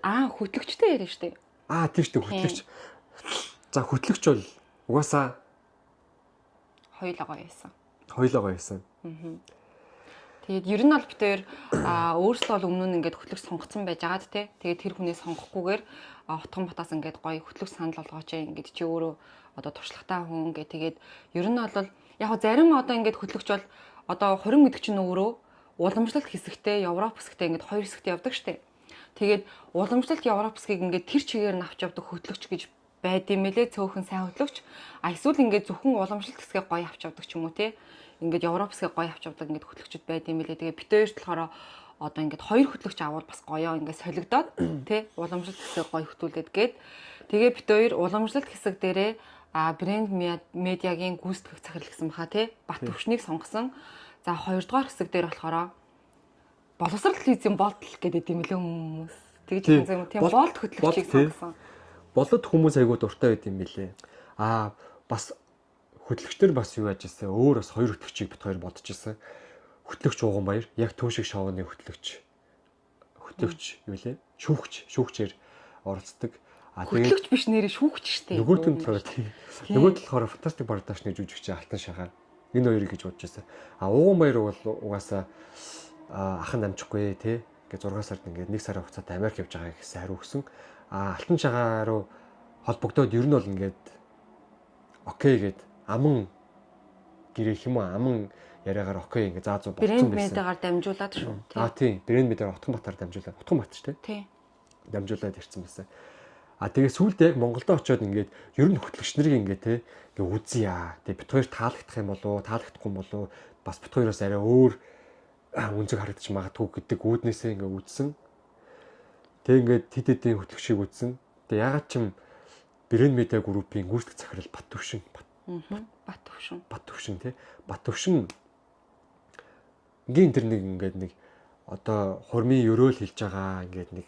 Хөтлөгчтэй яриа штэ. Тийм штэ хөтлөгч. За хөтлөгч бол угаасаа хоёулаа байсан. Тэгээд ер нь бол бид хоёр өөрсдөө бол өмнө нь ингээд хөтлөгч сонгоцсон байж байгаад те. Тэгээд тэр хүнээ сонгохгүйгээр Утган Батаас ингээд гоё хөтлөгч санал болгооч ингээд чи өөрөө одоо туршлагатай хүн гэ тэгээд ер нь бол яг зарим одоо ингээд хөтлөгч бол одоо хорин гэдэг чинь өөрөө уламжлалт хэсэгтээ Европ хэсэгтээ ингээд хоёр хэсэгтээ явдаг штэ. Тэгээд уламжлалт Европ хэсгийг ингээд тэр чигээр нь авч явдаг хөтлөгч гэж байд юм элэ цөөхөн сайн хөтлөгч. Эсвэл ингээд зөвхөн уламжлалт хэсгээ гоё авч явдаг ч юм уу те. Ингээд Европ хэсгээ гоё авч явдаг ингээд хөтлөгчд байд юм элэ. Тэгээд бид хоёрт болохоор одоо ингээд хоёр хөтлөгч авал бас гоёо ингээд солигдоод те уламжлалт хэсгээ гоё хөтүүлээд гээд тэгээ бид хоёр уламжлалт хэсэг дээрээ брэнд медиагийн гүйцэтгэх захирал гэсэн баха те Бат Өвчнийг сонгосон. За хоёрдугаар хэсэг дээр болохоор боловсрол телевизийн болт гэдэг юм лээ хүмүүс. Тэгж юм тийм болт хөтлөгчийг сонгосон. Болот хүмүүс айгуу дуртай байд юм билээ. Бас хөтлөгчдөр бас юу яаж ирсэн өөр бас хоёр хөтлөгчийг бит хоёр бодож ирсэн. Хөтлөгч Уганбаяр яг Түн шиг шоуны хөтлөгч юу лээ? Шүүгчээр оролцдог. Хөтлөгч биш нэрээ шүүгч штэ. Нөгөөт нь болохоор фантастик бардашны жүжигч Алтан Шагаан. Энэ хоёрыг гэж бодож байсан. Уганбаяр бол угаасаа ахын амжихгүй те. Ингээ 6 сард ингээ 1 сарын хугацаатай Америк явж байгаа гэсэн хариу өгсөн. Алтан Шагаа руу холбогдоод ер нь бол ингээд окей гэд аман гэрээ юм аман яриагаар окей ингээ заазуу Брэнд болцсон байсан. медиагаар дамжуулаад шүү. Тийм. Брэнд медиагаар Утган Батаар дамжуулаад. Утган Бат шүү, тий. Дамжуулаад ирсэн байсан. Тэгээ сүүлдээ яг Монголдо очиод ингээд ер нь хөтлөгч нарыг ингээ те ингээ үзье. Тэгээ бит хоёр таалагдах юм болоо, таалагдахгүй юм болоо бас бит хоёроос арай өөр үнцэг харагдаж магадгүй гэдэг үүднээсээ ингээ үзсэн. Тэг ингээд хэд хэдийн хөтлөгчийг үзсэн. Тэг ягаад ч юм Брэнд медиа группийн гүйцэтгэх захирал Бат Өвшин тий. Бат Өвшин ингийн тэр нэг ингээд нэг одоо хурмын өрөөл хэлж байгаа ингээд нэг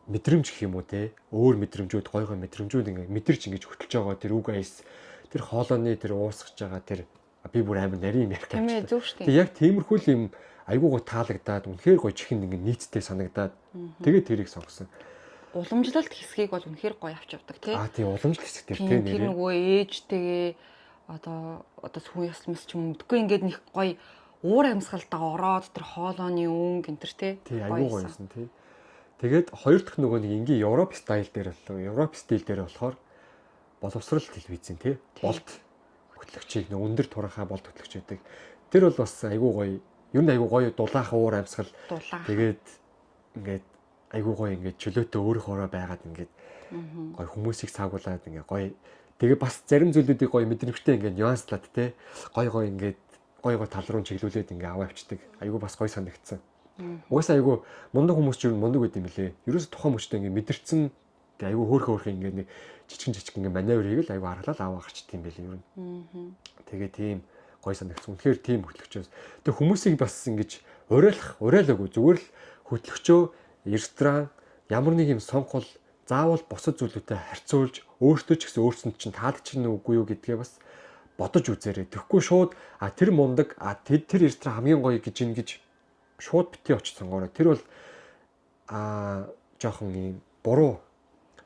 мэдрэмж гэх юм уу те өөр мэдрэмжүүд гойгоо мэдрэмжүүд ингээд мэдэрч ингэж хөтлж байгаа тэр үг айс тэр хоолойны тэр уусгаж байгаа тэр би бүр амар нарийн юм ярих гэж. Тэг яг тиймэрхүү юм айгуугаа таалагдаад үнэхээр гоё чихэнд ингээд нийцтэй санагдаад тэгээд тэрийг сонгосон. Уламжлалт хэсгийг бол үнэхээр гоё авч явдаг тий. Тийм уламжлалт хэсэг тэр тий. Тэр нөгөө ээжтэйгээ одоо сүүн ясмас ч юм мэдгүй ингээд нэг гоё уур амьсгалдаа ороод тэр хоолойны өнгө энэ тэр тий. Айгуу гоё юмсан тий. Тэгээд хоёр дахь нөгөө нэг ингийн Европ стил дээр болохоор боловсрол телевизэн тий. Болт хөтлөгчийг нэг өндөр турахаа болт хөтлөгч байдаг. Тэр бол бас айгуу гоё. Ер нь айгуу гоё дулаахан уур амьсгал. Тэгээд ингээд айгуу гоё ингээд чөлөөтэй өөрөөрөө байгаад ингээд гоё хүмүүсийг саагуулад ингээд гоё. Тэгээ бас зарим зүйлүүдийг гоё мэдрэмжтэй ингээд нюанслаад те гоё ингээд гоё тал руу чиглүүлээд ингээд аваа авчдаг. Айгуу бас гоё санагдсан. Угаасаа айгуу мундаг хүмүүс ч юу мундаг байд юм лээ. Ерөөсө тухайн мөчтэй ингээд мэдэрсэн тэгээ айгуу хөөрхөн ингээд нэг жижигэн ингээд маневр хийгээл айгуу аргалал аваа гарчдаг юм байлээ ер нь. Тэгээ тийм гоё санагдсан. Үнэхээр тийм хөтлөгчөөс. Тэгээ хүмүүсийг бас ингэж уриалаагүй зүгээр л хөтлөгчөө ресторан ямар нэг юм сонгол заавал босод зүйлүүтэй харьцуулж өөртөө ч гэсэн өөрсөнд чинь таалагдчихна үгүй юу гэдгээ бас бодож үзээрэй. Тэгэхгүй шууд тэр мундаг тэр ресторан хамгийн гоё гэж шууд бити очиж сонгоорой. Тэр бол жоохон юм буруу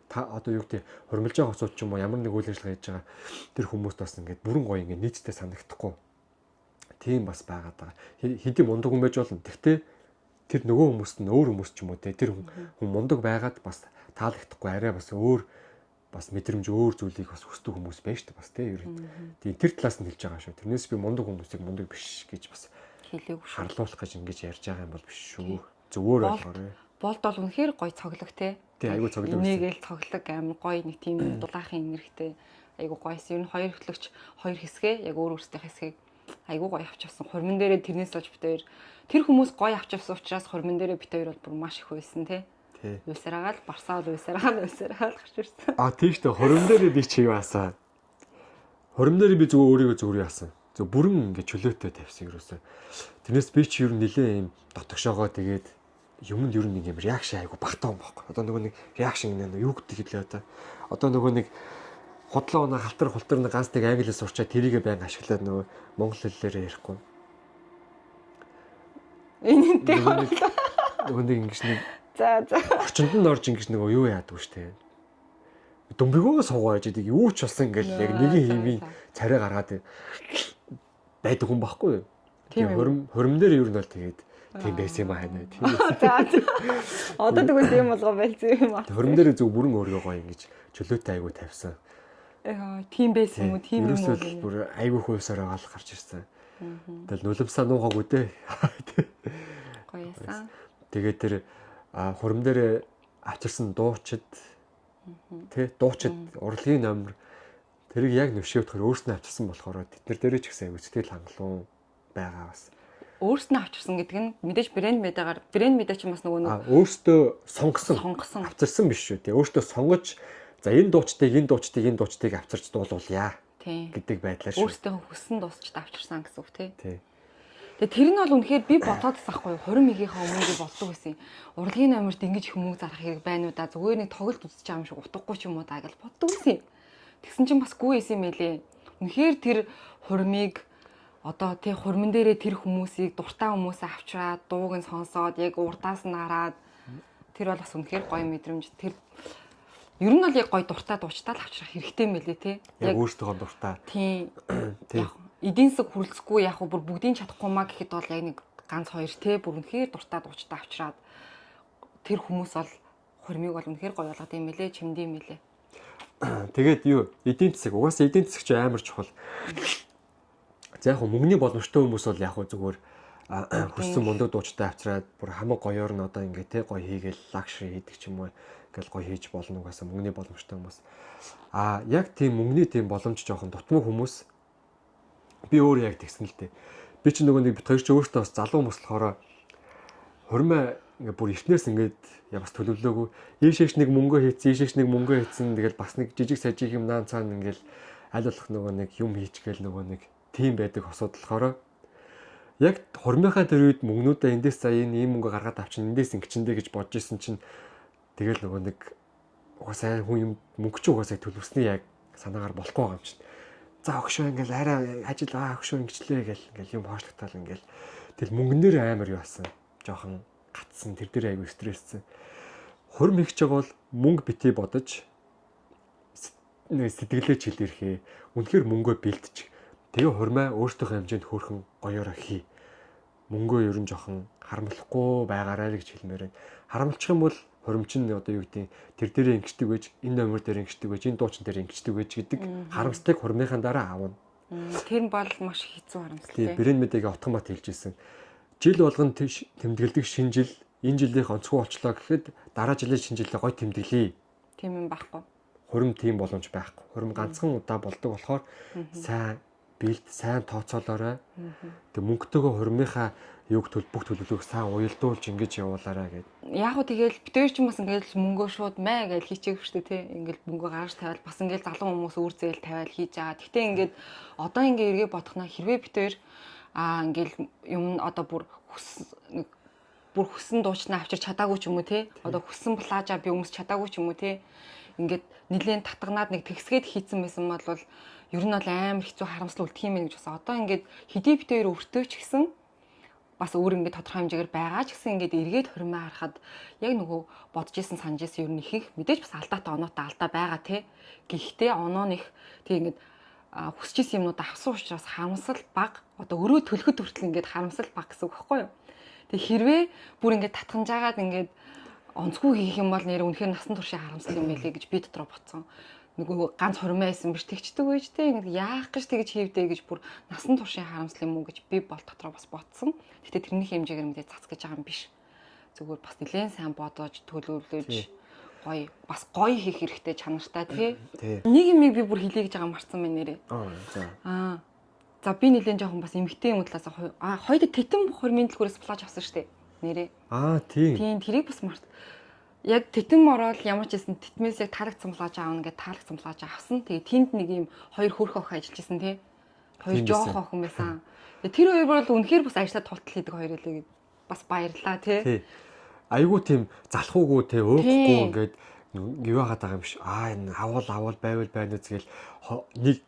одоо юу гэдэг хурмилж байгаа хосууд ч юм уу ямар нэг үйл ажиллагаа хийж байгаа тэр хүмүүст бас ингээд бүрэн гоё ингээд нийцтэй санагдахгүй. Тийм бас байгаад байгаа. Хэдий мундаг хүн байж болно. Гэхдээ тэр нөгөө хүмүүст нь өөр хүмүүс ч юм уу те тэр хүн мундаг байгаад бас таалагдахгүй арай бас өөр бас мэдрэмж өөр зүйлийг бас хүсдэг хүмүүс байж та бас те ер нь. Тийм тэр талаас нь хэлж байгаа шүү. Тэрнээс би мундаг хүмүүсийг мундаг биш гэж бас хэлээгүй харлуулах гэж ингэж ярьж байгаа юм бол биш шүү. Зөвөр ойлгоорой. Болд бол үнэхээр гоё цоглог те. Тийм айгүй цоглог. Нэгэл цоглог амар гоё нэг тийм дулаахан энергтэй айгүй гоёс. Ер нь хоёр хөтлөгч хоёр хэсгээ яг өөр өөрсдийн хэсгийг айгүй гоё авч авсан. Хурмын дээрээ тэрнээс болж бит хоёр тэр хүмүүс гоё авч авсан учраас хурмын дээрээ бит хоёр бол бүр маш их байсан те. Үсэраагаал барсаал үсэраагаал гарч ирсэн. Тийм шүү дээ. Хурмын дээрээ би чи юу асаа. Хурмын дээрээ би зүгээр өөрийгөө яасан. Зөв бүрэн ингэ чөлөөтэй тавьсан юусаа. Тэрнээс би чи ер нь нилээ юм дотгошоогоо тэгээд юмд ер нь юм реакшн айгу багтаа юм байхгүй. Одоо нөгөө нэг реакшн нэ юу гэдэг хэлээ одоо. Одоо нөгөө нэг худлаа унаа халтар нэг ганц нэг англиас сурчаад тэрийгэ байн ашиглаад нөгөө монгол хэллээрээ ярихгүй. Энэнтэй нөгөө нэг ингэж нэг За. Орчинд нь орж ингэж нөгөө юу яадаг штэ. Дөнгөгөө суугаа гэж юу ч болсон ингээл яг нэгэн хэмийн царай гаргаад байдаг хүн байхгүй юу? Тийм хөрм дээр ер нь бол тэгээд тийм байсан юм аа нэ. За. Одоо тэгвэл тийм болгоо байлцсан юм аа. Хөрм дээр зөв бүрэн өөрийгөө гоё ингэж чөлөөтэй айгу тавьсан. Тийм байсан юм уу? Тийм юм уу? Ерөөсөө бүр айгу хөөсөөр агаал гарч ирсэн. Тэгэл нулимсаа нуугаагүй дээ. Гоёсан. Тэгээд тэр хурам дээр авчирсан дуучид дуучид урлагийн номер тэрийг яг нөшөөдөхөр өөрснөө авчирсан болохоор тэднэр дээрээ ч гэсэн сэтгэл хангалуун байгаа бас. Өөрснөө авчирсан гэдэг нь мэдээж брэнд медиа чинь бас нөгөө өөртөө сонгосон авчирсан биш шүү дээ. Өөртөө сонгож за энэ дуучдыг авчирч дуулуулъя гэдэг байдлаар шүү. Өөртөө хүссэн дуусчд авчирсан гэсэн үг тий. Тэгээ тэр нь бол үнэхээр би бодоод тасахгүй 20 мэгийнхаа өмнө болдог байсан. Урлагийн номерт ингэж хүмүүг зарах хэрэг байна уу да зүгээр нэг тоглолт үзэж байгаа юм шиг утгагүй ч юм уу да гэж боддог байсан. Тэгсэн чинь бас гүй байсан юм байлээ. Үнэхээр тэр хурмыг одоо тий хурман дээрээ тэр хүмүүсийг дуртай хүмүүсээ авчраад дууг нь сонсоод яг урдаас нь хараад тэр бол бас үнэхээр гоё мэдрэмж. Тэр ер нь бол яг гоё дуртай дуучтаа л авчрах хэрэгтэй юм байлээ тий. Яг өөртөө дуртай. Тий. Эдийн засаг хүрэлцэхгүй яг бүр бүгдийг чадахгүй маа гэхэд бол яг нэг ганц хоёр те бүр үнэхээр дуртай дуучтай авчраад тэр хүмүүс бол хурмыг бол үнэхээр гоё болгоод юм мэлээ чимдээ юм мэлээ. Тэгээд юу эдийн засаг угаасаа эдийн засаг ч амар чухал. За яг мөнгөний боломжтой хүмүүс бол яг зүгээр хүссэн мундаг дуучтай авчраад бүр хамаг гоёор нь одоо ингээ те гоё хийгээл лакшри хийдэг ч юм уу ингээл гоё хийж болно угаасаа мөнгөний боломжтой хүмүүс. Яг тийм мөнгөний тийм боломж жоохон дутмаг хүмүүс би өөрөө яг тэгсэн л дээ. Би ч нөгөө нэг бит хоёр ч өөртөө бас залуу хүмүүс болохоор хурмаа ингээ бүр эртнээс ингээд бас төлөвлөөгүй. Ийшээш нэг мөнгө хийцэн тэгэл бас нэг жижиг сажиг юм наан цаана ингээл аль болох нөгөө нэг юм хийчихгээл нөгөө нэг тим байдаг асуудал болохоор яг хурмынхаа тэр үед мөнгнүүдээ эндээс за ийм мөнгө гаргаад авчин эндээс ингэчэндээ гэж бодож исэн чинь тэгэл нөгөө нэг угаасаа хүн юм мөнгө ч угаасаа төлөвсний яг санаагаар болохгүй байгаа юм чинь. За өгшөө ингээл арай ажил өгшөө ингэчлээ ингээл юм хоошлогтаал ингээл тэгэл мөнгөнөр амар юу басан жоохон гатсан тэр дээр айгүй стресссэн. Хурм ихж байгаа бол мөнгө битий бодож сэтгэлээ чилэрхээ үнэхээр мөнгөө бэлтж тэгээ хурмаа өөртөөх хэмжээнд хөөрхөн гоёороо хий. Мөнгөө ер нь жоохон харамлахгүй байгаарай гэж хэлмээр байна. Харамлчих юм бол хуримчин одоо юу гэдэг тэр дээрээ ингэдэг байж энэ номер дээр ингэдэг байж энэ дуучин дээр ингэдэг байж гэдэг харамслыг хурмынхаа дараа аавна. Тэр нь бол маш хэцүү харамсалтай. Брэнд медиагийн автомат хэлж ирсэн. Жил болгон тэмдэглэдэг шинэ жил энэ жилийнх онцгой болчлоо гэхэд дараа жилийн шинэ жилээ гой тэмдэглэе. Тийм юм байхгүй. Хурим тийм боломж байхгүй. Хурим ганцхан удаа болдог болохоор сайн бэлд сайн тооцоолоорой. Тэг мөнгөтэйгөө хурмынхаа юг бүх төлөвлөгөөг сайн уялдуулж ингэж явуулаарай гэд. Яг уу тэгэл битээр ч юм бас ингээл мөнгөө шууд маа гэж хийчихв шүү дээ тий. Ингээл мөнгөө гаргаж тавиал бас ингээл залуу хүмүүс үр зээл тавиал хийж байгаа. Гэхдээ ингээд одоо ингээ эргээ бодохнаа хэрвээ битээр ингээл юм одоо бүр хүссэн дуучнаа авчирч чадаагүй ч юм уу тий. Одоо хүссэн плажа би өмс чадаагүй ч юм уу тий. Ингээд нэлээд татганаад нэг тэгсгээд хийцэн байсан бол ер нь бол амар хэцүү харамсал үлдэх юм байна гэж бас одоо ингээд хэдий битээр өвөртөө ч гэсэн бас өөр ингээд тодорхой хэмжээгээр байгаа ч гэсэн ингээд эргээд хурмаа харахад яг нөгөө бодож исэн санаж исэн ер нь их мэдээж бас алдаатай оноотой алдаа байгаа тий. Гэхдээ оноо нэг тий ингээд хүсэж исэн юмнууд авсан учраас харамсал бага одоо өрөө төлөхөд хүртэл ингээд харамсал бага гэсэн үг байхгүй юу. Тэг хэрвээ бүр ингээд татганж агаад ингээд онцгүй хийх юм бол нэр үнэхээр насан туршийн харамсал юм байлээ гэж би дотроо бодсон. Нөгөө ганц хурмаа байсан биш тэгчдэг байж тээ ингээд яах гэж тэгж хийвдэ гэж бүр насан туршийн харамсал юм уу гэж би бол дотроо бас бодсон. Гэтэ тэрний хэмжээгээр мэдээ цац гэж байгаа юм биш. Зүгээр бас нэлээд сайн бодож төлөвлөж гоё бас гоё хийх хэрэгтэй чанартай тий. Нэг юм би бүр хэлье гэж байгаа марцсан байна нэрээ. За би нэлээд жоохон бас эмгтэй юм талаас хоёул тэтэн хурмын төлхөөс плаж авсан штэ нэрээ. Тийм тэрийг бас март. Яг тэтэн морол ямар ч байсан тэтмээс яг таалагдсан плаж аавна гэдэг таалагдсан плаж авсан. Тэгээ тэнд нэг юм хоёр хөрх охин ажиллаж исэн тий. Хоёр жоох охин байсан. Тэр хоёр бол үнэхээр бас ажиллаад тултал хийдэг хоёр элэг бас баярлаа тий. Айгуу тийм залхуугүй тий өөхгүй ингээд юу яагаад байгаа юм биш. Энэ авал байвал байна үзгээл нэг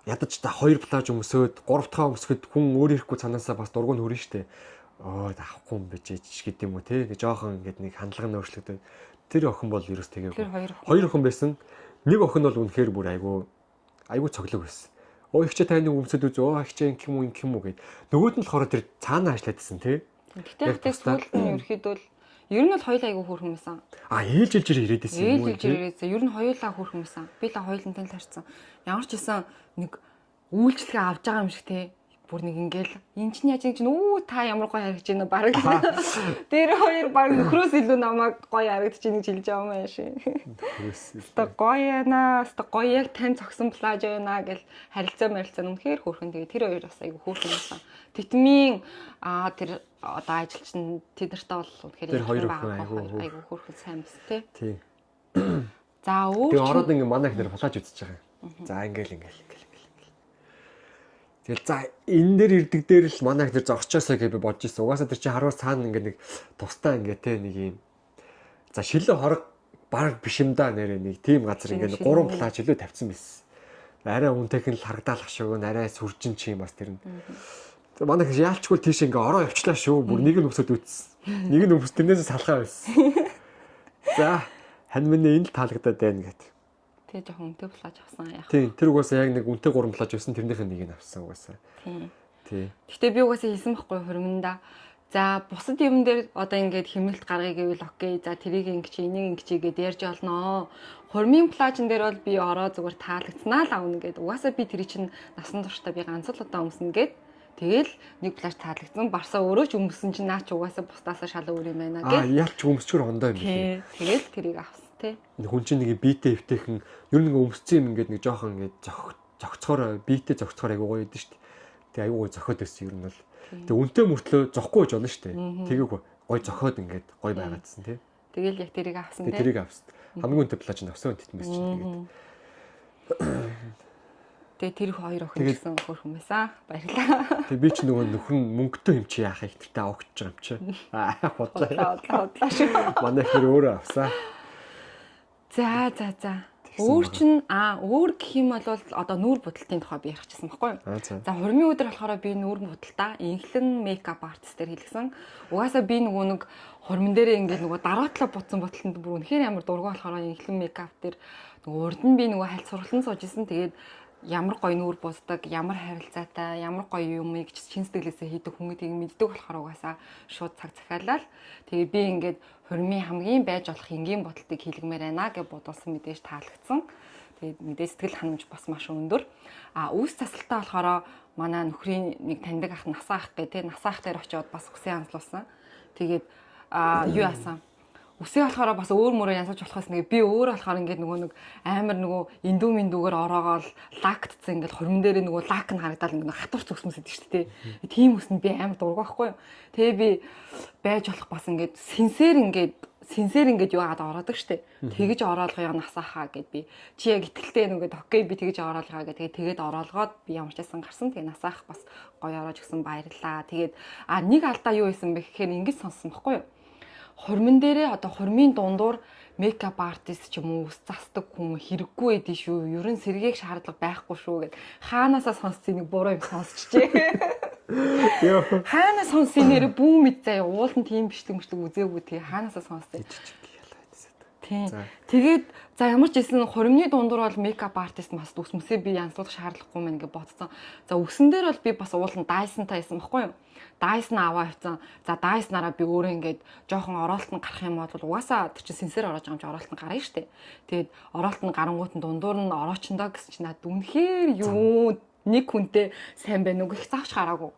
ядаж та хоёр плаж өмсөөд гурав дахь өмсөхөд хүн өөр ирэхгүй цанаасаа бас дургуун хөрнө штэ. авахгүй юм байж гэдэг юм уу те. Ингээ жоохон ингээд нэг хандлага нь өөрчлөгдөв. Тэр охин бол ерөөс тэгээд хоёр охин байсан. Нэг охин бол үнэхээр бүр айгүй цоглог байсан. Ихчээ таны өмсөд үзөө. Ихчээ ингэм үү гэд. Нөгөөд нь болохоор тэр цаанаа ажиллаадсэн те. Гэтэ сүүлд нь ерөөхдөө ер нь бол хоёулаа айгүй хөөр хүмүүссэн. Ээлжилж ирээд байсан юм уу? Ээлжилж ирээдсэн. Ер нь хоёулаа хөөр хүмүүссэн. Би л хоёулантай л харьцсан. Ямар ч гэсэн нэг үйлчлэгээ авч байгаа юм шиг те. Бүр нэг ингээл эн чинь яаж ингэж та ямар гоё харагдаж байна баг. Тэр хоёр баг нөхрөөс илүү намайг гоё харагдаж байна гэж хэлж байгаа юм аа ши. Өстө гоё яана, өстө гоё яг тань цогсон плаж байна гэл харилцаа үнэхээр хөөрхөн. Тэгээ тэр хоёр бас айгүй хөөрхөн байсан. Титмийн тэр одоо ажилчин тэдэртээ бол үнэхээр айгүй хөөрхөн сайн мэс тий. За өөр тэгээ ороод ингээ манай ихнэр плаж үзэж байгаа. За ингээл тэгэл за энэ дээр ирдэг дээр л манай ихнэр зорчоосоо гэж би бодож ирсэн. Угаасаа тэр чинь харуул цаана ингээ нэг тустай ингээ те нэг юм. За шилэн хорог баг биш юм да нэрээ нэг тийм газар ингээ 3 плаж илүү тавьсан байсан. Арай үнтэйх нь л харагдаал хашиг нь арай сүржин чи юм бас тэр нь. Манай их яалчгүй тийш ингээ ороо явчлаа шүү. Бүр нэг нь өмсөд үтсэн. Нэг нь өмс тэрнээс салхаа байсан. За хань минь энэ л таалагдаад байна гэт. Тэгээ жоохон үнэтэй плаж авсан яах. Тийм тэр угаасаа яг нэг үнэтэй 3 плаж байсан тэрнийх нь нэг нь авсан угаасаа. Тийм. Гэхдээ би угаасаа хэлсэн байхгүй хөрмөнда. За бусад юм дээр одоо ингээд хэмнэлт гаргая гэвэл окей. За тэрийг ингэж энийг ингэж гээд ярьж олноо. Хормын плажн дээр бол би ороо зүгээр таалагдсанаа л авна гэд. Угаасаа би тэр чинь насан туршдаа би ганц л удаа өмснө гэд. Тэгэл нэг плаж таалагдсан. Барсаа өөрөө ч өмсөн чинь наа ч угаасаа бусдаасаа шал өөр юм байна гэд. Яалч өмсчөр хондоо юм бэ. Тэгэл тэрийг авсан тий. Хүн чинь нэг биетэй эвтэйхэн ер нь нэг өмссөн юм ингээд нэг жоохон ингээд зогцохоор биетэй зогцохоор айгуу гоё идэв шүү дээ. Тэгээ айгуу гоё зохиод байсан ер нь бол. Тэгээ үнтэй мөртлөө зохгүй гэж болно шүү дээ. Тэгээ гоё зохиод ингээд гоё байгаадсэн тий. Тэгэл яг тэрийг авсан тий. Тэрийг авсан. Хамгийн үнэтэй плаж нь авсан тэтмэс чинь тэгээд. Тэгээ тэр хоёр охин гэсэн хөрхөн байсан. Баярлалаа. Тэгээ би ч нөгөө нөхөр нь мөнгөтэй юм чи яах их тэртээ авахч байгаа юм чи. Бодлоо шүү. Манай хэр өөрөө авсаа. За. Өөр чинь өөр гэх юм бол одоо нүүр будалтын тухай би ярихчихсан байхгүй юу? За хурмын өдөр болохоор би нүүр будалтаа инхлэн мейкап артистээр хэлсэн. Угаасаа би нөгөө нэг хурмын дээрээ ингээд нөгөө дараатлаа буцсан будалтанд бүр үнэхээр амар дургу болохоор инхлэн мейкап дээр нөгөө урд нь би нөгөө хальт сургалтанд сууж исэн. Тэгээд ямар гоё нүүр буздаг, ямар харилцаатай, ямар гоё юм гэж чин сэтгэлээсээ хийдэг хүмүүсийг мэддэг болохоор угаасаа шууд цаг захиалал. Тэгээ би ингээд хурмын хамгийн байж болох энгийн бодолтыг хийлгмээр байна гэж бодуулсан мэдээж таалагдсан. Тэгээд мэдээж сэтгэл ханамж бас маш өндөр. Үүс засалтаа болохоор манай нөхрийн нэг таньдаг ах насаах гэх насаах дээр очиод бас үсээ анзлуулсан. Тэгээд юу яасан? Үсээ болохоор бас өөр мөрөө янзалж болохоос нэг би өөр болохоор ингээд нөгөө нэг амар нөгөө индүүгээр ороогоол лактцсан ингээд хормон дээр нөгөө лак нь харагдаад ингээд хатуурч өсмөс идэв шүү дээ. Тийм үсэнд би амар дургу байхгүй юу. Тэгээ би байж болох бас ингээд синсээр ингээд юу агаад ороодаг шүү дээ. Тэгэж ороолгоо насаахаа гэд би чи яг итгэлтэй нүгэд окей би тэгэж ороолгаа гэдэг. Тэгээд ороолгоод би ямар ч байсан гарсан. Тэгээ насаах бас гоё ороож гисэн баярлаа. Тэгээд нэг алдаа юу байсан бэ гэхээр ингэж сонссон байхгүй юу. Хурмын дээрээ одоо хурмын дундуур мейкап артист ч юм уу ус застдаг хүн хэрэггүй байдий шүү. Ер нь сэргээх шаардлага байхгүй шүү гэд хаанаасаа сонсцгийг нэг буруу юм сонсчихжээ. Хаанаа сонссын нэр бүү мэд заяа уулын тийм бичлэг үзээгүй тий хаанаасаа сонсцээ. Тийм. Тэгээд за ямар ч хэлсэн хурмны дундуур бол мейкап артист бас үсмэсээ би янзлуулах шаардлагагүй мэн гэж бодсон. За үсэн дээр бол би бас уулын Dyson-тай байсан байхгүй юу? Dyson аваа авсан. За Dyson-араа би өөрөө ингээд жоохон ороолт нь гарах юм бол угаасаа тэр чинь сенсор ороож байгаа юм чи ороолт нь гарна штэ. Тэгээд ороолт нь гарангуут нь дундуур нь ороочондоо гэсэн чи надад үнэхээр юу нэг хүнтэй сайн байна уу гэх заавч гараагүй.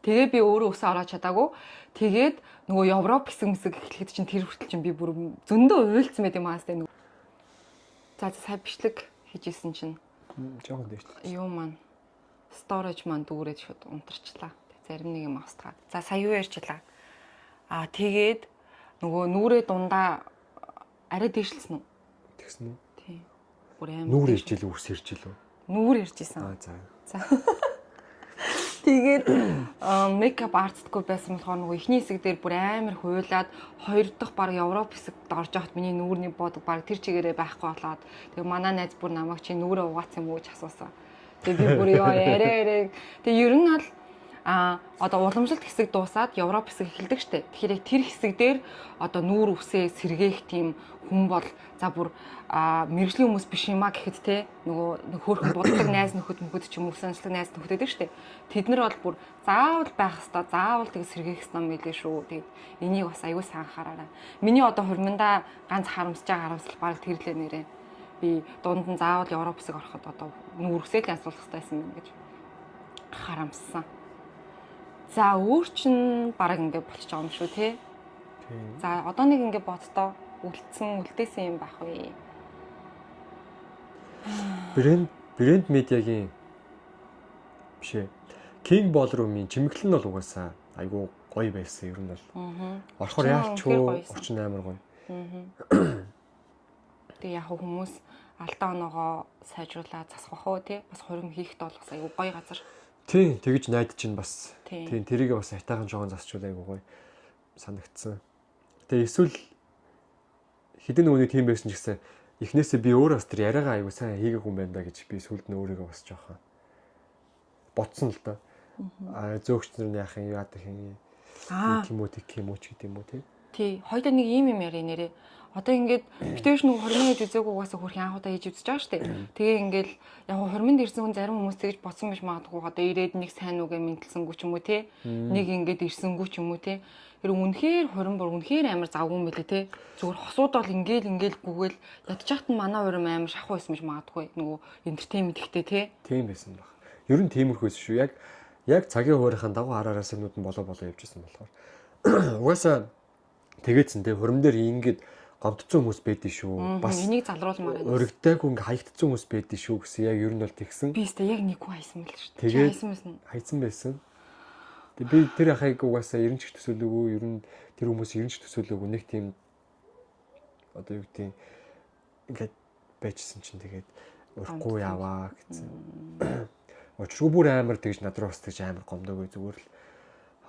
Тэгээ би өөрөө өсөө ороод чадаагүй. Тэгээд нөгөө Европ хэсэг эхлэхэд чинь тэр хүртэл чинь би бүр зөндөө уйлцсан байт юм аастай нөгөө. За сая бичлэг хийжсэн чинь жоохон дээш. Юу маань storage маань дүүрээд шууд унтарчлаа. Зарим нэг юм австгаад. За сая юу ярьчлаа. Тэгээд нөгөө нүрээ дундаа арай дээшлсэн үү? Тэгсэн үү? Тийм. Бүр амар. Нүр ирж илүү үс ирж илүү. Нүр иржсэн. За. Тэгээд мейкап артистгүй байсан болохоор нөгөө ихний хэсэг дээр бүр амар хуйлаад хоёр дахь баг Европ хэсэгт орж явахад миний нүүрний бодог баг тэр чигээрээ байхгүй болоод тэгээ манай найз бүр намайг чи нүрээ угаацсан юм уу гэж асуусан. Тэгээ би бүр яа яриа. Тэгээ ер нь бол Одоо уламжлалт хэсэг дуусаад Европ хэсэг эхэлдэг штэ. Тэгэхээр яг тэр хэсэг дээр одоо нүүр үсээ сэргээх тийм хүн бол за бүр мэрэгжлийн хүмүүс биш юмаа гэхэд те нөгөө хөөрхөн буддаг найз нөхөд ч юм уу санслаг найз нөхөд гэдэг штэ. Тэд нар бол бүр заавал байх хэвээр заавал тэг сэргээх хэвээр мэлээ шүү. Тэгээд энийг бас аягүй сайн анхаараарай. Миний одоо хурминдаа ганц харамсаж байгаа харамсал баг тэрлээ нэрээ. Би дунд нь заавал Европ хэсэг ороход одоо нүүр үсээ л янзлуулах хэрэгтэй байсан юм гэж харамссан. За өөр чин бараг ингэ болчих байгаа юм шүү тий. За одоо нэг ингэ бодтоо үлдээсэн юм байх вэ? Брэнд медиагийн бишээ. King Ballroom-ийн чимэглэл нь бол угаасаа айгүй гоё байсан ер нь бол. Орохоор яалчгүй орчин амар гоё. Тэгээ яг хүмүүс алдаа оноогоо сайжруулаад засах бах уу тий. Бас хорим хийхэд бол бас айгүй гоё газар. Тийм, тэгэж найдаж чинь бас. Тийм, тэрийг бас айтаахан жоохон засчул айгүй гоё санагдсан. Тэгээ эсвэл хэдэн нөгөөний тим байсан ч гэсэн эхнээсээ би өөрөө бас тэр яриагаа айгүй сайн хийгээгүй юм байна да гэж би сүлд нь өөрийгөө бас жоохон ботсон л доо. Зөөгч нар яах юм яадаг юм. Тимотик ч гэдэг юм уу тий. Хоёулаа нэг ийм юм яриа нэрээ. Одоо ингээд битээш нэг хормын хийж үзээгүй угаасаа хөрх анхудаа хийж үзэж байгаа штэ. Тэгээ ингээд яг хормонд ирсэн хүн зарим хүмүүс тэгж бодсон биш магадгүй одоо ирээд нэг сайн үгээ мэдлсэнгүү ч юм уу тий. Нэг ингээд ирсэнгүү ч юм уу тий. Тэр үнэхээр хорин бүр үнэхээр амар завгүй юм билээ тий. Зүгээр хосууд бол ингээл гүгээл ядчихт нь манай хорим амар шахуу байсан биш магадгүй. Нөгөө энтертеймент ихтэй тий. Тийм байсан баг. Ер нь тиймэрхүүс шүү. Яг цагийн хуурийнхаа дагуу хараараа юмнууд нь болоо явжсэн болохоор. Угаасаа тэгээдсэн тий. Хорим дээр ингээд гомдцсон хүмүүс байдгийн шүү. Бас энийг залруулмаар байна. Өргөдөөгүй ингээ хаягдсан хүмүүс байдгийн шүү гэсэн яг ер нь бол тэгсэн. Би өстэй яг нэг хүн хайсан байл шүү. Тэгээд хайсан байсан. Тэгээд би тэр ахайг угаасаа 90 ч төсөөлөөгүй, ер нь тэр хүмүүс 90 ч төсөөлөөгүй нэг тийм одоо юу гэдэг ингээд байжсэн чинь тэгээд урахгүй яваа гэсэн. Очруу бүр амар тэгж над руу бас тэгж амар гомдоогүй зүгээр л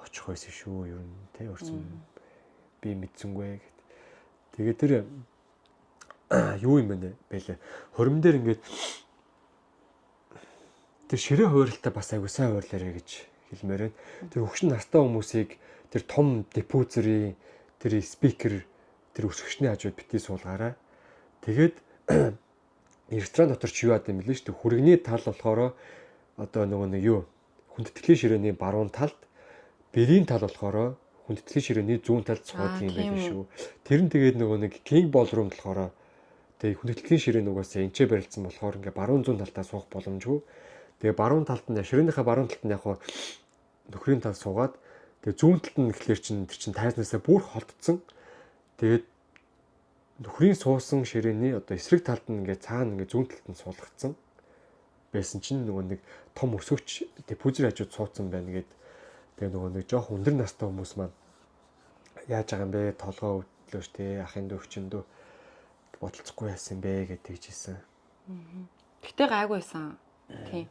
очих байсан шүү ер нь тий өрсөн би мэдсэнгүй гэд. Тэгээд тэр юу юм бэ нэ? Хорим дээр ингээд тэр ширээ хууралтай бас айгуу сайн хуурлаарэ гэж хэлмээр байна. Тэр хөгшин настай хүмүүсийг тэр том диффузерийн тэр спикер тэр өсгөгчний хажууд битгий суулгаарай. Тэгээд ресторан дотор ч юу яд юм бэлээ шүү дээ. Хүрэгний тал болохоор одоо нөгөө нэг юу хүндэтгэлийн ширээний баруун талд, бэрийн тал болохоор хүндэтгэлийн ширээний зүүн талд суудаг юм байл шүү. Тэр нь тэгээд нөгөө нэг King Ballroom болохоор тэгээд хүндэтгэлийн ширээн угаасаа энчээ барилдсан болохоор ингээ баруун зүүн талтаа суух боломжгүй. Тэгээ баруун талд нь ширээнийхээ баруун талд нь яг нөхрийн тал суугаад тэгээ зүүн талд нь гэхлээр чинь тэр чинь тайзнасаа бүр холдсон. Тэгээд нөхрийн суусан ширээний одоо эсрэг талд нь ингээ цаана ингээ зүүн талд нь суулгацсан байсан чинь нөгөө нэг том өсгөгч диффузер хажууд суудсан байна гэд. Тэгээ нөгөө нэг жоох өндөр настай хүмүүс маань яаж байгаа юм бэ? Толгоо өвдлөөш тий ахын дөвчөндөө бодолцохгүй яасан бэ гэж тэгжсэн. Гэтэ гайгүй байсан. Тий.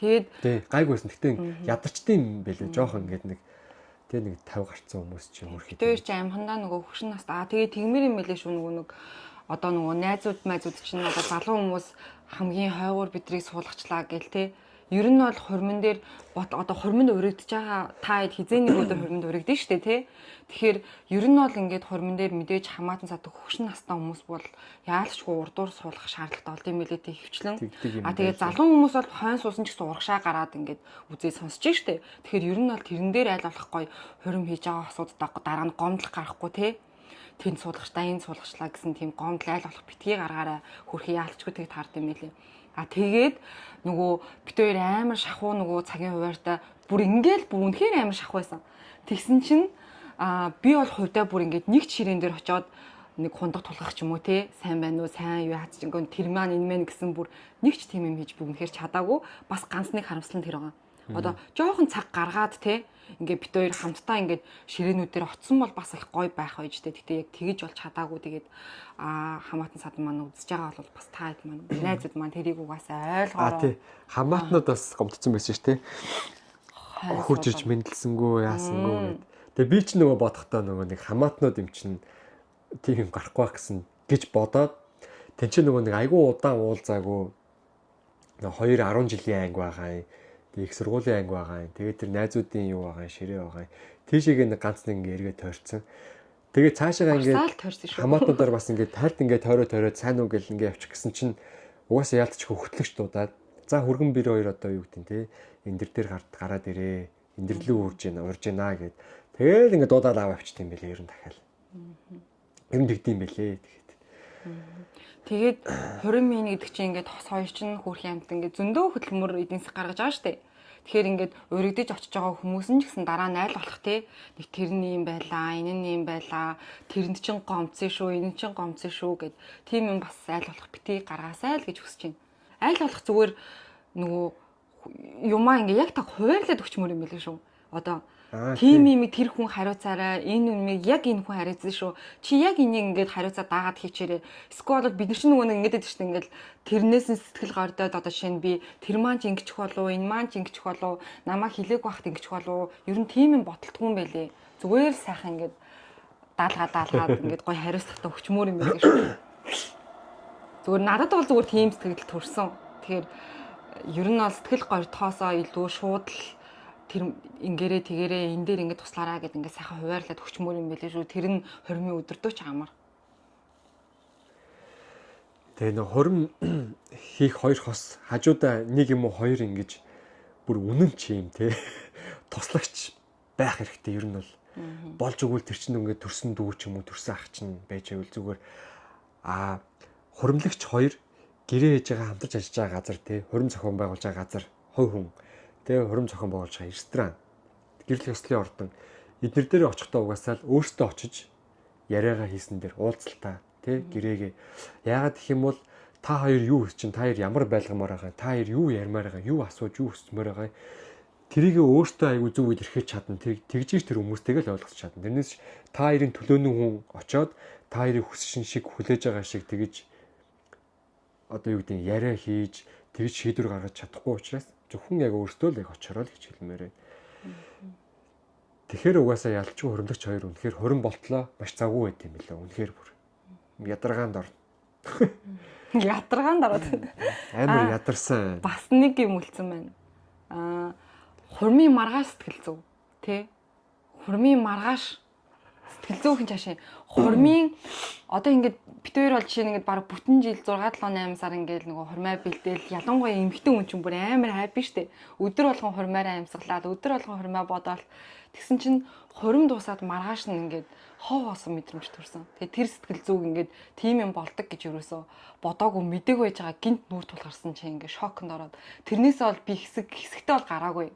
Тэгээд гайгүй байсан. Гэтэ ядарчтай юм байлээ. Жоох ингээд нэг тий нэг 50 гарцсан хүмүүс чинь хөрхий. Тэр чи амхандаа нөгөө хөгшин наст тэгээд тэгмэр юм байлээ шүү нөгөө одоо нөгөө найзууд чинь одоо залуу хүмүүс хамгийн хойгоор бидрийг суулгачлаа гэл тий. Ер нь бол хормон дээр одоо хормонд өргөдөж байгаа та хизээний өдөр хормонд өргөдөн штэ тий. Тэгэхээр ер нь бол ингээд хормон дээр мэдээж хамаатан садаг хөгшин настай хүмүүс бол яалчгүй урдуур суулгах шаардлагатай болд юм билээ тий хөвчлэн. Тэгээд залуу хүмүүс бол хойно суусан ч гэсэн урагшаа гараад ингээд үзээ сонсож штэ. Тэгэхээр ер нь бол тэрэн дээр айл болох гоё хорим хийж байгаа асуудаг дараа нь гомдлох гарахгүй тий. Тэнд суулгачтай энэ суулгачлаа гэсэн тийм гомдол айл болох битгий гаргаараа хөрхий яалчгүй тэг таард юм билээ. Тэгээд нөгөө бит хоёр амар шахуу нөгөө цагийн хуваартай бүр ингээл бүр үнэхээр амар шахуу байсан. Тэгсэн чинь би бол хувьдаа бүр ингээд нэг ширээн дээр очиод нэг хундаг тулгах ч юм уу те сайн байна уу сайн юу хаач ингээд тэр маань энэ мэн гэсэн бүр нэг ч тийм юм хийж бүр үнэхээр чадаагүй бас ганц нэг харамслан тэр байгаа. Одоо жоохон цаг гаргаад те ингээд бит хоёр хамтдаа ингээд ширээнүүдээр оцсон бол бас их гоё байх байж те. Гэтэ яг тэгэж бол чадаагүй тэгээд хамаатан садан маань үзэж байгаа бол бас та хэд маань найзууд маань тэрийг угаасаа ойлгоорой. Тий. Хамаатнууд бас гомдсон байсан ш тий. Хурж ирж мэдлсэнгүү яасангүй гэд. Тэгээ би ч нөгөө бодохдоо нөгөө нэг хамаатнууд юм чинь тийм юм гарахгүй байх гэсэн гэж бодоод тэн чинь нөгөө нэг айгүй удаан уулзаагүй 2-10 жилийн анги байгаа юм. Тэгээ их сургуулийн анги байгаа юм. Тэгээ тэр найзуудын юу байгаа юм, ширээ байгаа юм. Тийшээ нэг ганц нэг ингээ эргээ тойрцсон. Тэгээ цаашаа ингээ хамаатнуудаар бас ингээ тайлт ингээ тойроод сайн уу гэл ингээ явчих гэсэн чинь угаасаа яалтч хөхтлөгч дуудаад за хүргэн бэр хоёр одоо юу гэдэг те эндэр дээр гараад ирээ. Эндэр лүү урж гинэ гэд. Тэгэл ингээ дуудаад аваа авчт юм бэлээ ер нь дахиад. Ер нь тэгдэм бэлээ тэгэхэд. Тэгээд 20 минут гэдэг чинь ингээд хос хоёр чинь хөөрх юмт ингээд зөндөө хөдөлмөр эдийн засаг гаргаж байгаа штэ. Тэгэхээр ингээд уригдэж очиж байгаа хүмүүс нь ч гэсэн дараа нь айл болох те. Нэг тэрний юм байлаа, энэ нь юм байлаа. Тэрэнд чинь гомцсон шүү, энэ чинь гомцсон шүү гэд тийм юм бас айл болох битгий гаргаасай л гэж хүсэж байна. Айл болох зүгээр нөгөө юмаа ингээд яг та хуваарлаад өгчмөр юм байлээ шүү. Одоо тийм юм тэр хүн хариуцаарай, энэ юмыг яг энэ хүн хариуцсан шүү. Чи яг энийг ингээд хариуцаад дагаад хийчээрэй. Эсвэл бид нар чинь нөгөө нэг ингээд байдаг шүү дээ ингээд тэрнээс нь сэтгэл гордоод одоо шинэ би тэр маань ч ингэчих болов, энэ маань ч ингэчих болов, намайг хилээг байхад ингэчих болов. Ер нь тийм юм бодолтгүй юм байлээ. Зүгээр л сайхан ингээд даалгаад ингээд гоё хариуцлагатай өгчмөр юм байлээ шүү. Зүгээр надад бол зүгээр тийм сэтгэл төрсөн. Тэгэхээр ер нь бол сэтгэл гордохоосоо илүү шууд л тэр ингэрээ тэгэрээ энэ дээр ингэ туслаараа гэд ингэ сайхан хуваарлаад өгчмөр юм байлээ шүү. Тэр нь хормын өдөртөөч амар. Тэгээ нэг хорм хийх хоёр хос хажуудаа нэг юм уу хоёр ингэж бүр үнэн чи юм те туслагч байх хэрэгтэй ер нь бол болж өгвөл тэр чинь ингээд төрсөн дүү ч юм уу төрсөн ах чинь байж байвал зүгээр хуримлагч хоёр гэрээ хийж байгаа хамтарч ажиллаж байгаа газар те хорим зохион байгуулж байгаа газар хой хүн тэгээ хорим зохион байгуулж байгаа ресторан гэрэл ёслолын ордон эднэр дээр очихдоо угаасаа л өөртөө очиж яриагаа хийсэн дээр уулзалтаа тэ гэрээгээ яагаад гэх юм бол та хоёр юу хийж чинь та хоёр ямар байлгамаар байгаа та хоёр юу ярмаар байгаа юу асууж юу хүсмээр байгаа тэрийг өөртөө аягүй зөв илэрхийлж чадна тэгжиж тэр хүмүүстэйг л ойлгож чадна тэрнээс та хоёрын төлөөний хүн очоод та хоёрыг хүсшин шиг хүлээж байгаа шиг тэгж одоо юу гэдэг нь яриа хийж тэгж шийдвэр гаргаж чадахгүй учраас зөвхөн яг өөртөө л яг очороо л гэж хэлмээр байна. Тэгэхээр угаасаа ялчгүй хуримлагч хоёр үнэхээр хорин болтлоо маш завгүй байт юм билээ. Үнэхээр бүр ядаргаанд орно. Ядаргаанд ороод. Амар ядарсан. Бас нэг юм үлдсэн байна. Хурмын маргааш сэтгэл зүй. Тэ? Хурмын маргааш сэтгэл зүйн чашаа. Хурмын одоо ингээд бит хоёр бол жишээ нь ингээд баг бүтэн жил 6 7 8 сар ингээд нөгөө хурмаа бэлдээл ялангуяа эмхтэн хүн чинь бүр амар хайпи штэ. Өдөр болгон хурмаараа амьсгалаад өдөр болгон хурмаа бодоол тэгсэн чинь хурим дуусаад маргааш нь ингээд хов хоосон мэдрэмж төрсөн. Тэгээ тэр сэтгэл зүг ингээд тийм юм болдог гэж юусоо бодоогүй мэдээг байж байгаа гинт нүүр тулгарсан чинь ингээд шоконд ороод тэрнээсээ бол би хэсэгтээ бол гараагүй.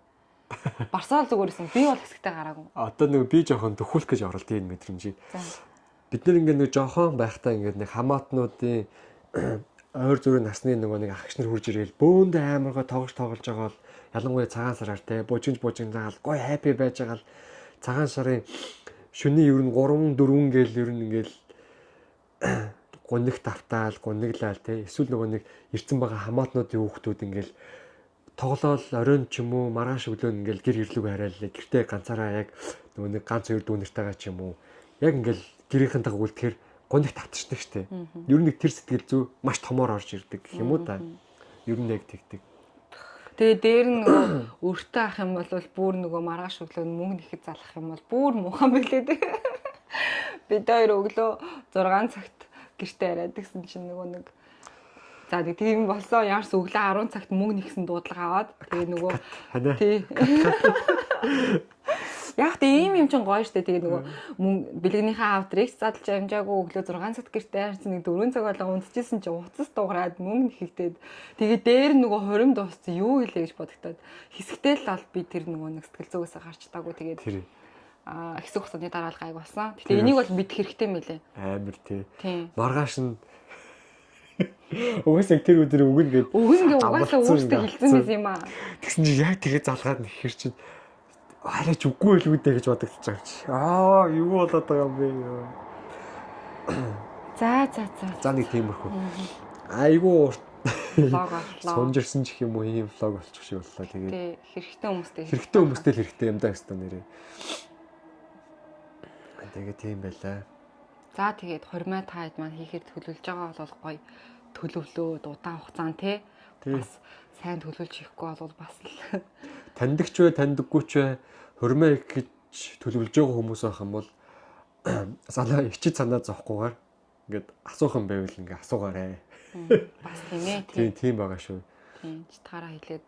Барсаал зүгээрсэн би бол хэсэгтээ гараагүй. Одоо нэг би жоохон төхүүлэх гэж оролт ийм мэдрэмжийг. Бид нэр ингээд нэг жоохон байхдаа ингээд нэг хамаатнуудын ойр зүрийн насны нөгөө нэг агч нар хурж ирээл бөөндөө амаргаа тоглож байгаа бол ялангуяа цагаан сараар те бужинж заагаал гой хайпи байж байгаа л цагаан сарын шөнийн ер нь 3 4 гээл ер нь ингээл гуниг тавтаал гуниглаал те эсвэл нөгөө нэг ирцэн байгаа хамаатнуудын хүүхдүүд ингээл тоглоол оройн ч юм уу маргааш өглөө ингээл гэр ирлэг хараал гэртээ ганцаараа яг нөгөө нэг ганц хоёр дүүнэртэйгээ ч юм уу яг ингээл гэрийнхэнтэйгээ үлдэхээр гуник тавтчихдаг штэ. Ер нь нэг тэр сэтгэл зүй маш томоор орж ирдэг гэх юм уу та. Ер нь яг тэгдэг. Тэгээ дээр нь нөгөө өртөө ах юм бол бүр нөгөө маргааш өглөө мөнгө нэхэд залах юм бол бүр муухан билээ дээ. Бид хоёр өглөө 6 цагт гэртээ яриад гэсэн чинь нөгөө нэг за тийм болсон яарс өглөө 10 цагт мөнгө нэхсэн дуудлага аваад тэгээ нөгөө тий яг тийм юм чин гоё штэ тэгээ нөгөө бэлгнийхээ авдрыг задлж амжаагүй өглөө 6 цагт гэртээ харсан нэг 4 цаг болго унтчихсэн чинь уцас дуурайд мөнгө нэхэгдээд тэгээ дээр нөгөө хорим дууссан юу хэлээ гэж бодогдоод хэсэгтэй л бол би тэр нөгөө нэг сэтгэл зүгээс гарч таагүй тэгээд хэсэг хугацааны дараа л гайг болсон. Гэтэ энийг бол бид хэрэгтэй мэлээ. Амар тий. Маргааш нь угаасаа тэр өдөр өгнө угаасаа өөртөө хэлсэн байсан юм аа. Тэгсэн чинь яг тэгээ залгаад нэхэр чинь хараач үгүй л үүдээ гэж бодогдож байгаа чи. Юу болоод байгаа юм бэ? За нэг тиймэрхүү. Айгуу влог боллоо. Сонжирсан ч юм уу ийм влог болчих шиг боллоо тэгээд. Тий, хэрэгтэй хүмүүстэй л хэрэгтэй юм да өстө нэрээ. Тэгээд тийм байлаа. За тэгээд хормой таад маань хийхэд төлөвлөж байгаа бол гоё төлөвлөө удаан хугацаанд те Тий. бас сайн төлөвлөж хийхгүй бол бас л Таньдагч вэ, таньдаггүй ч вэ хурмаа их гэж төлөвлөж байгаа хүмүүс байх юм бол санаа ичид санаа зовхгүйгээр ингээд асуухан байвал ингээд асуугаарэ. бас тийм ээ. Тийм байгаа шүү. Тийм читгаараа хэлээд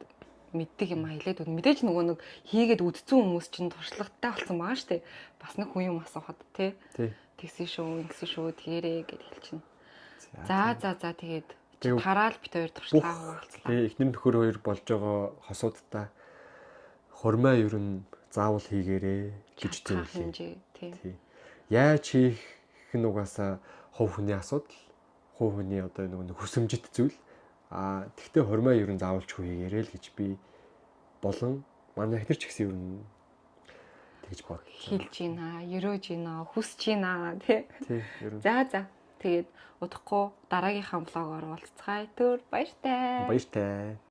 мэддэг юм а хэлээд үн мэдээж нөгөө нэг хийгээд үдцэн хүмүүс чинь туршлагатай болсон байгаа шүү дээ. Бас нэг хүн юм асуухад тий. Тэгсэн шүү, ингэсэн шүү, тэгэрээ гэд хэлчихнэ. За тэгээд читгаараа л бит хоёр туршлага хуваалцлаа. Тий эхнэр нөхөр хоёр болж байгаа хосуудтай хурмаа ер нь заавал хийгээрэй гэж зөвлөе. Тий. Яаж хийх нь угаасаа хувь хүний асуудал, хувь хүний одоо нэг хүсэмжит зүйл. Тэгтээ хурмаа ер нь заавалч хийгээрэй л гэж би болон манай ихнэр ч гэсэн ер нь тэгж бодлоо. Хэлж гинэ, ерөөж гинэ, хүсэж гинэ тий. Ер нь. За. Тэгээд удахгүй дараагийнхаа влогоор уулзцгаая. Баяртай. Баяртай.